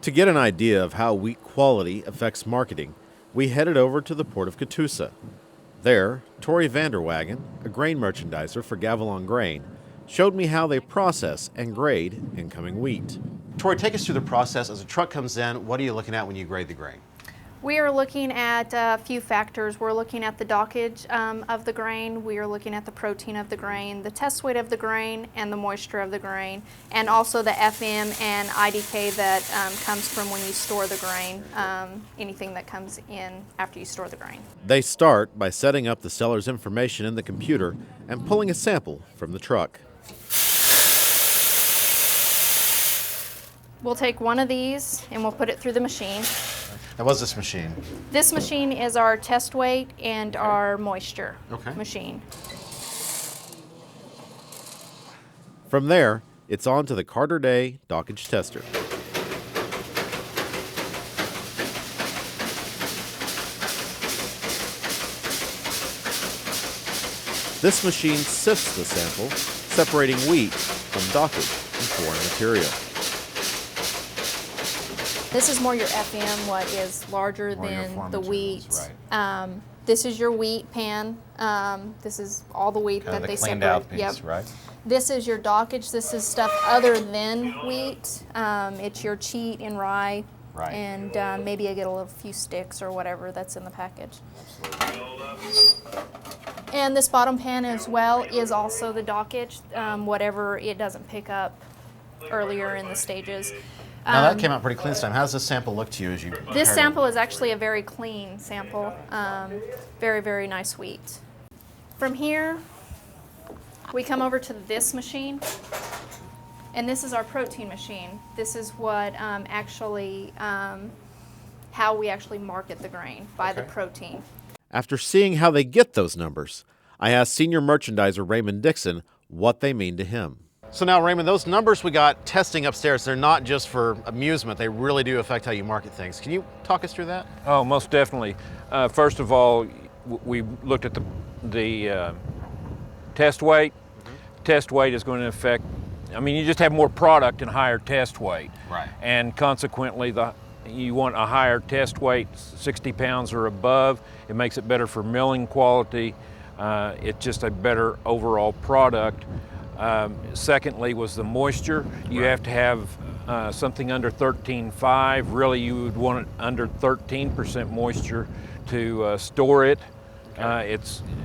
To get an idea of how wheat quality affects marketing, we headed over to the port of Catoosa. There, Tori Vanderwagen, a grain merchandiser for Gavilon Grain, showed me how they process and grade incoming wheat. Tori, take us through the process. As a truck comes in, what are you looking at when you grade the grain? We are looking at a few factors. We're looking at the dockage of the grain, we are looking at the protein of the grain, the test weight of the grain, and the moisture of the grain, and also the FM and IDK that comes from when you store the grain, anything that comes in after you store the grain. They start by setting up the seller's information in the computer and pulling a sample from the truck. We'll take one of these and we'll put it through the machine. Now, what's this machine? This machine is our test weight and our moisture machine. From there, it's on to the Carter Day dockage tester. This machine sifts the sample, separating wheat from dockage and foreign material. This is more your FM, what is larger than the wheat. Right. This is your wheat pan. This is all the wheat that they separate. Out piece, right? This is your dockage. This is stuff other than wheat. It's your cheat and rye, Right. and maybe I get a few sticks or whatever that's in the package. And this bottom pan as well is also the dockage, whatever it doesn't pick up earlier in the stages. Now that came out pretty clean this time. How does this sample look to you as you compare This sample is actually a very clean sample. Very, very nice wheat. From here, we come over to this machine, and this is our protein machine. This is what how we actually market the grain, by the protein. After seeing how they get those numbers, I asked senior merchandiser Raymond Dixon what they mean to him. So now, Raymond, those numbers we got testing upstairs, they're not just for amusement. They really do affect how you market things. Can you talk us through that? Oh, most definitely. First of all, we looked at the test weight. Test weight is going to affect, you just have more product and higher test weight. Right. And consequently, you want a higher test weight, 60 pounds or above. It makes it better for milling quality. It's just a better overall product. Secondly was the moisture. You have to have something under 13.5. Really, you would want it under 13% moisture to store it.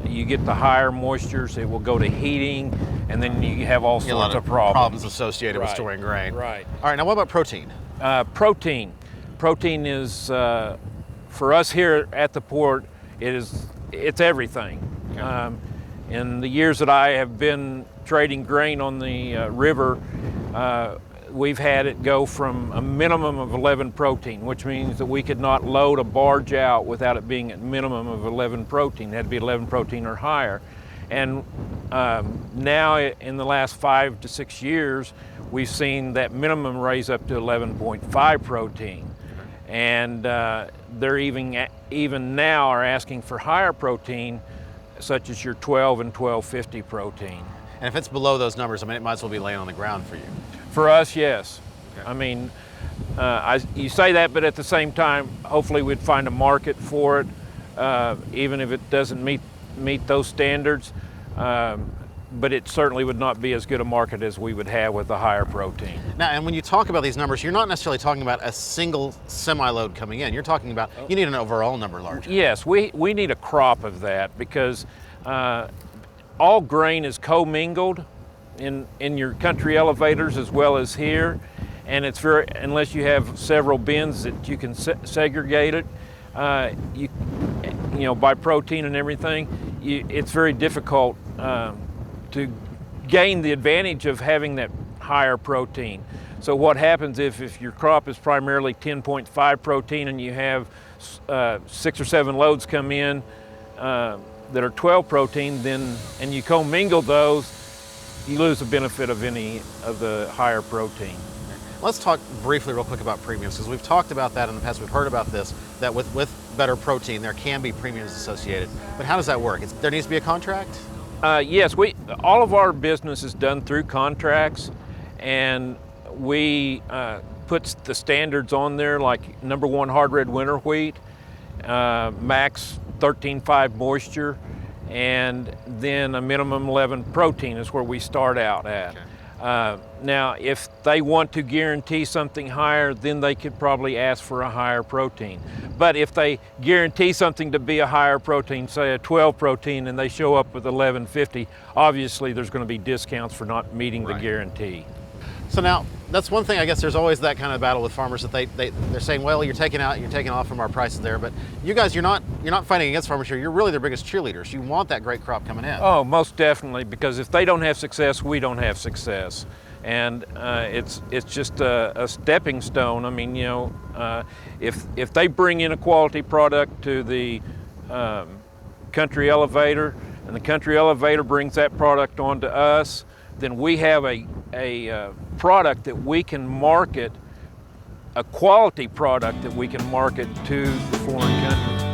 You get the higher moistures, it will go to heating, and then you have all sorts of problems associated with storing grain. Right. All right, now what about protein? Protein is, for us here at the port, it's everything. In the years that I have been trading grain on the river, we've had it go from a minimum of 11 protein, which means that we could not load a barge out without it being at minimum of 11 protein. It had to be 11 protein or higher. And now in the last 5 to 6 years, we've seen that minimum raise up to 11.5 protein. And they're even now are asking for higher protein, such as your 12 and 1250 protein. And if it's below those numbers, it might as well be laying on the ground for you. For us, yes. Okay. You say that, but at the same time, hopefully we'd find a market for it, even if it doesn't meet those standards. But it certainly would not be as good a market as we would have with the higher protein. Now, and when you talk about these numbers, you're not necessarily talking about a single semi-load coming in. You're talking about, you need an overall number larger. Yes, we need a crop of that because all grain is commingled in your country elevators as well as here, and it's unless you have several bins that you can segregate it, by protein and everything, it's very difficult to gain the advantage of having that higher protein. So what happens if your crop is primarily 10.5 protein and you have 6 or 7 loads come in that are 12 protein, and you commingle those, you lose the benefit of any of the higher protein. Let's talk briefly real quick about premiums, because we've talked about that in the past. We've heard about this, that with better protein there can be premiums associated. But how does that work? There needs to be a contract? Yes, all of our business is done through contracts, and we puts the standards on there, like #1 hard red winter wheat, max 13.5 moisture, and then a minimum 11 protein is where we start out at. Okay. Now, if they want to guarantee something higher, then they could probably ask for a higher protein. But if they guarantee something to be a higher protein, say a 12 protein, and they show up with 1150, obviously there's going to be discounts for not meeting the Right. guarantee. So now, that's one thing. I guess there's always that kind of battle with farmers that they're saying, well, you're taking off from our prices there. But you guys, you're not fighting against farmers here. You're really their biggest cheerleaders. You want that great crop coming in. Oh, most definitely, because if they don't have success, we don't have success. And it's just a stepping stone. I mean, if they bring in a quality product to the Country Elevator, and the Country Elevator brings that product on to us, then we have a product that we can market, a quality product that we can market to the foreign countries.